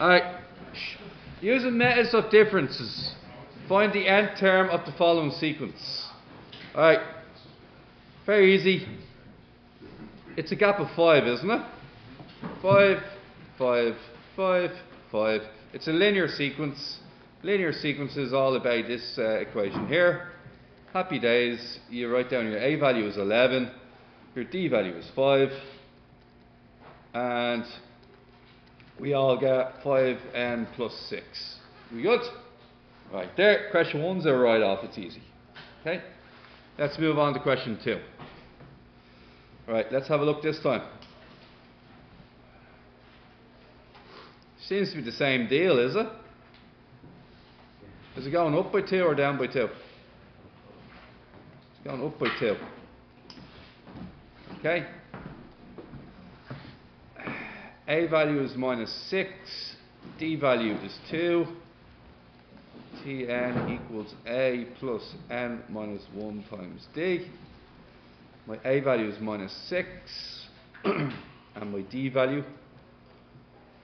Alright. Using methods of differences, find the nth term of the following sequence. Alright. Very easy. It's a gap of 5, isn't it? 5, 5, 5, 5. It's a linear sequence. Linear sequence is all about this equation here. Happy days. You write down your A value is 11, your D value is 5, and we all get 5n plus 6. We good? Right there. Question 1's a write off. It's easy. Okay? Let's move on to question 2. Alright, let's have a look this time. Seems to be the same deal, is it? Is it going up by 2 or down by 2? It's going up by 2. Okay. A value is minus 6. D value is 2. Tn equals A plus n minus 1 times D. My A value is minus 6. And my D value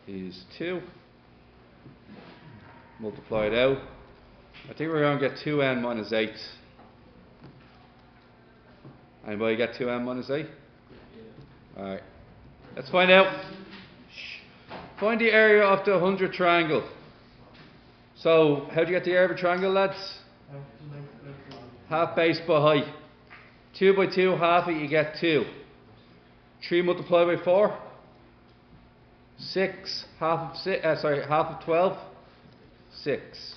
is 2. Multiply it out. I think we're going to get 2n minus 8. Anybody get 2n minus 8? Alright. Let's find out. Find the area of the 100 triangle. So, how do you get the area of a triangle, lads? Half base by height. 2 by 2, half it, you get 2. 3 multiplied by 4. 6, half of 12. 6.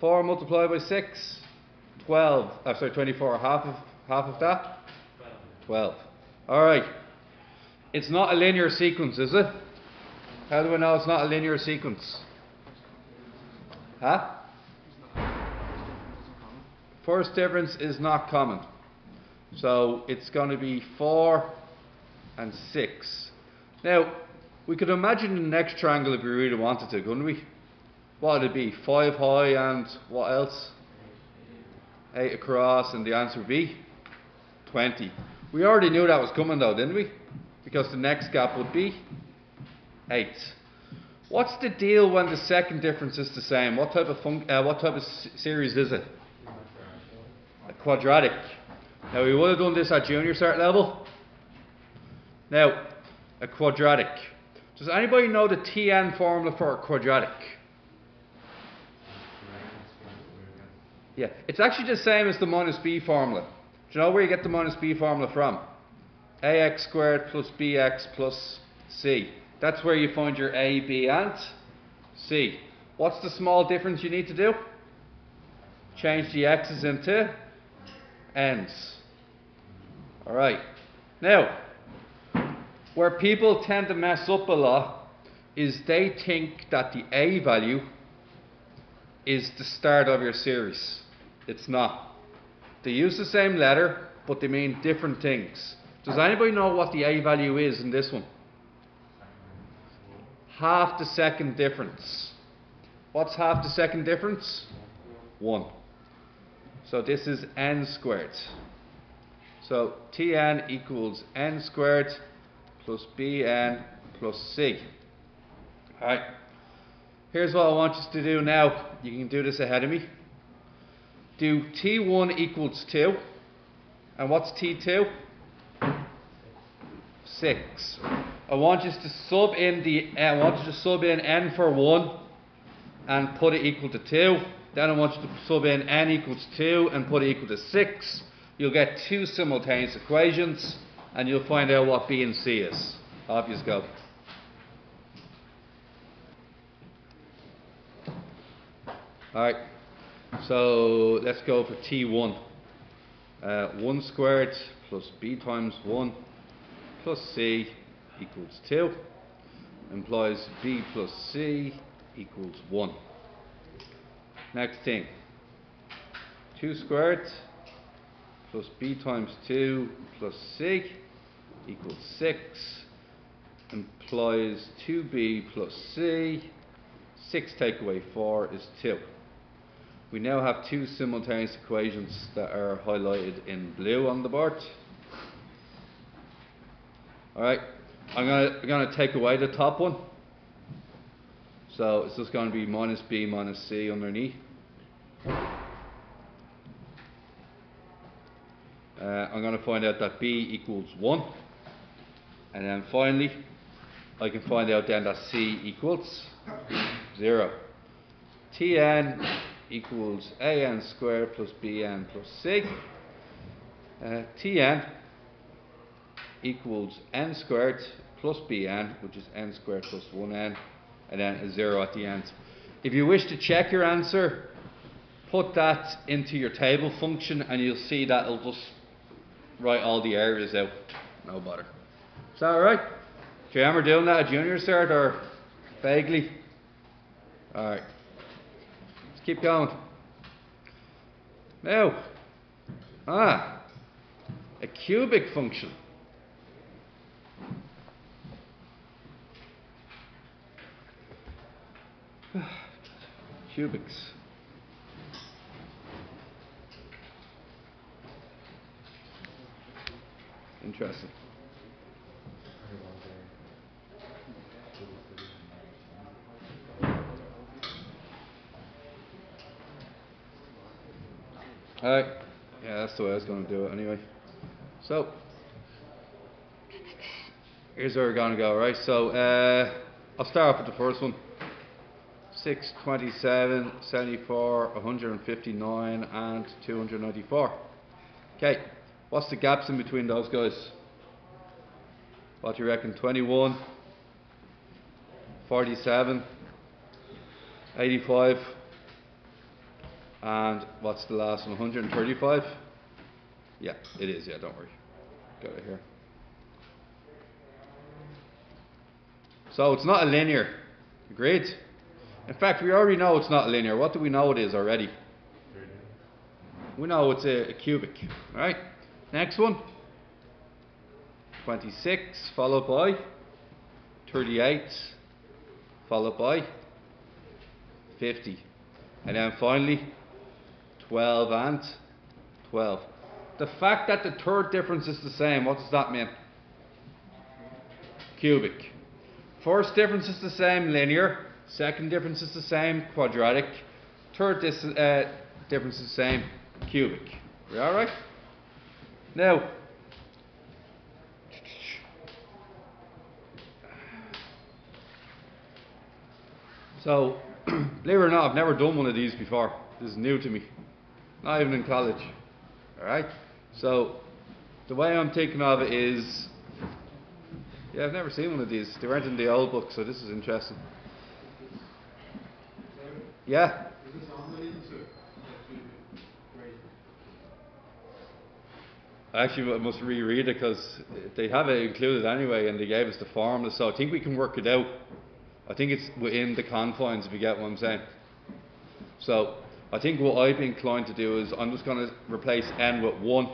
4 multiplied by 6. 12. 24. Half of that. 12. Alright. It's not a linear sequence, is it? How do I know it's not a linear sequence? Huh? First difference is not common. So it's going to be 4 and 6. Now, we could imagine the next triangle if we really wanted to, couldn't we? What would it be? 5 high and what else? 8 across, and the answer would be 20. We already knew that was coming though, didn't we? Because the next gap would be 8. What's the deal when the second difference is the same? What type of series is it? A quadratic. Now we would have done this at junior cert level. Now, a quadratic. Does anybody know the Tn formula for a quadratic? Yeah, it's actually the same as the minus b formula. Do you know where you get the minus b formula from? ax squared plus bx plus c. That's where you find your a, b and c. What's the small difference you need to do? Change the x's into n's. Alright. Now, where people tend to mess up a lot is they think that the a value is the start of your series. It's not. They use the same letter, but they mean different things. Does anybody know what the a value is in this one? Half the second difference. What's half the second difference? 1. So this is n squared. So Tn equals n squared plus bn plus c. Alright. Here's what I want you to do now. You can do this ahead of me. Do T1 equals 2. And what's T2? 6. I want you to sub in n for 1 and put it equal to 2. Then I want you to sub in n equals 2 and put it equal to 6. You'll get 2 simultaneous equations and you'll find out what b and c is. Off you go. Alright, so let's go for T1. 1 squared plus b times 1 plus c equals 2 implies b plus c equals 1. Next thing, 2 squared plus b times 2 plus c equals 6 implies 2b plus c. 6 take away 4 is 2. We now have 2 simultaneous equations that are highlighted in blue on the board. Alright, I'm gonna take away the top one. So it's just going to be minus b minus c underneath. I'm going to find out that b equals 1. And then finally, I can find out then that c equals 0. Tn equals an squared plus bn plus c. Tn equals n squared plus bn, which is n squared plus 1n, and then a 0 at the end. If you wish to check your answer, put that into your table function and you'll see that it'll just write all the areas out. No bother. Is that alright? Do you remember doing that at junior cert or vaguely? Alright. Let's keep going. Now, a cubic function. Cubics. Interesting. Alright. Yeah, that's the way I was going to do it anyway. So, here's where we're going to go, right? So, I'll start off with the first one. 6, 27, 74, 159, and 294. Okay, what's the gaps in between those guys? What do you reckon? 21, 47, 85, and what's the last one? 135? Yeah, it is, yeah, don't worry. Got it here. So it's not a linear. Agreed? In fact, we already know it's not linear. What do we know it is already? We know it's a cubic. Right? Next one. 26 followed by 38 followed by 50. And then finally 12 and 12. The fact that the third difference is the same, what does that mean? Cubic. First difference is the same, linear. Second difference is the same, quadratic. Third difference is the same, cubic. We alright? Now, so, believe it or not, I've never done one of these before. This is new to me. Not even in college. Alright? So, the way I'm thinking of it is, yeah, I've never seen one of these. They weren't in the old book, so this is interesting. Yeah? Actually, I must reread it because they have it included anyway and they gave us the formula, so I think we can work it out. I think it's within the confines, if you get what I'm saying. So, I think what I'd be inclined to do is I'm just going to replace n with 1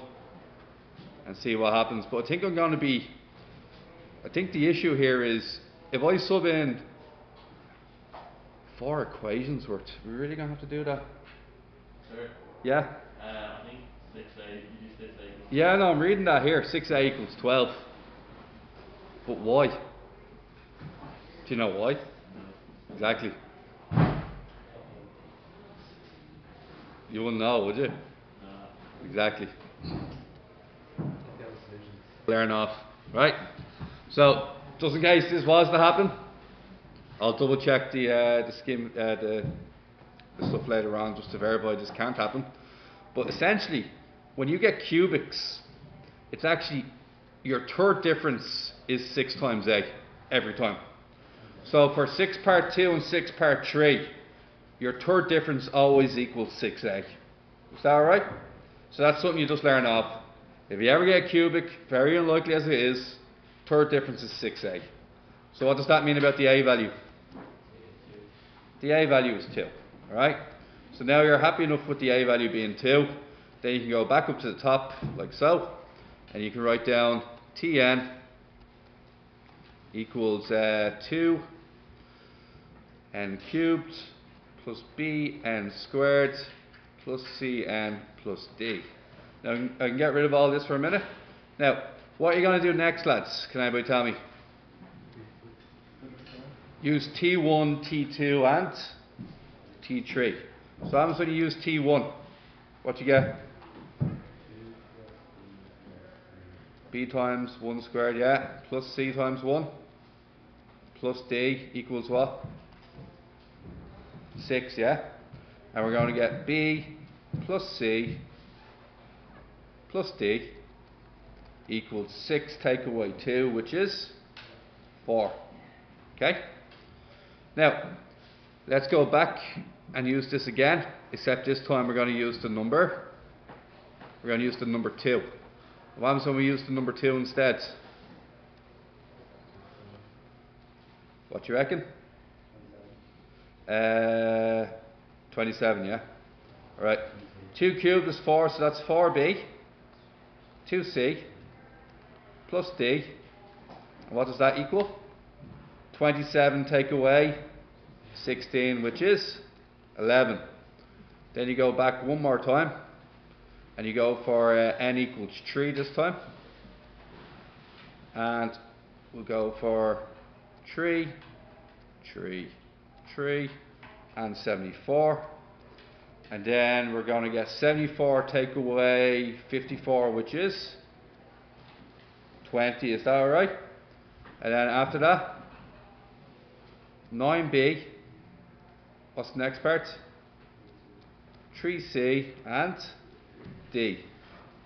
and see what happens. But I think I think the issue here is if I sub in 4 equations worth, we're really going to have to do that? Sure. Yeah? I think 6a, you do 6a equals Yeah, no, I'm reading that here. 6a equals 12. But why? Do you know why? No. Exactly. You wouldn't know, would you? No. Exactly. Learn off. Right? So, just in case this was to happen, I'll double check the stuff later on just to verify this can't happen. But essentially, when you get cubics, it's actually your third difference is 6 times a every time. So for 6 part 2 and 6 part 3, your third difference always equals 6a. Is that alright? So that's something you just learn off. If you ever get a cubic, very unlikely as it is, third difference is 6a. So what does that mean about the a value? The a value is 2. Alright? So now you're happy enough with the a value being 2. Then you can go back up to the top, like so. And you can write down Tn equals 2 n cubed plus b n squared plus cn plus d. Now I can get rid of all this for a minute. Now, what are you going to do next, lads? Can anybody tell me? use T1, T2 and T3. So what happens when you use T1? What you get? B times 1 squared, yeah, plus C times 1, plus D equals what? 6, yeah? And we're going to get B plus C plus D equals 6 take away 2, which is 4. Okay? Now, let's go back and use this again, except this time we're going to use the number. We're going to use the number 2. What happens when we use the number 2 instead? What do you reckon? 27, yeah? Alright. 2 cubed is 4, so that's 4b, 2c, plus d. And what does that equal? 27 take away 16, which is 11. Then you go back one more time, and you go for n equals 3 this time. And we'll go for 3, 3, 3, and 74. And then we're going to get 74 take away 54, which is 20. Is that alright? And then after that, 9b. What's the next part? 3c and d.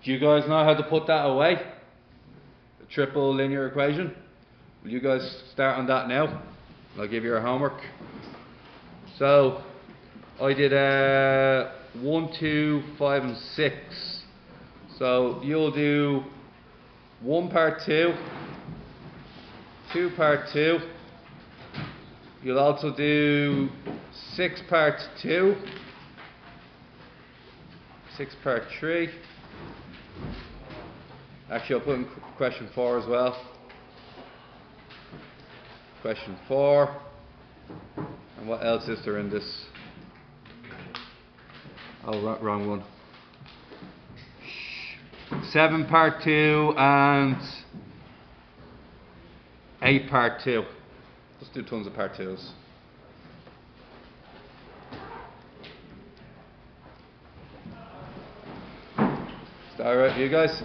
Do you guys know how to put that away? The triple linear equation. Will you guys start on that now? I'll give you your homework. So I did 1, 2, 5 and 6. So you'll do 1 part 2, 2 part 2. You'll also do 6 part 2, 6 part 3. Actually, I'll put in question 4 as well. Question 4. And what else is there in this? Oh, wrong one. 7 part 2 and 8 part 2. Let's do tons of part 2s. Is that alright, you guys?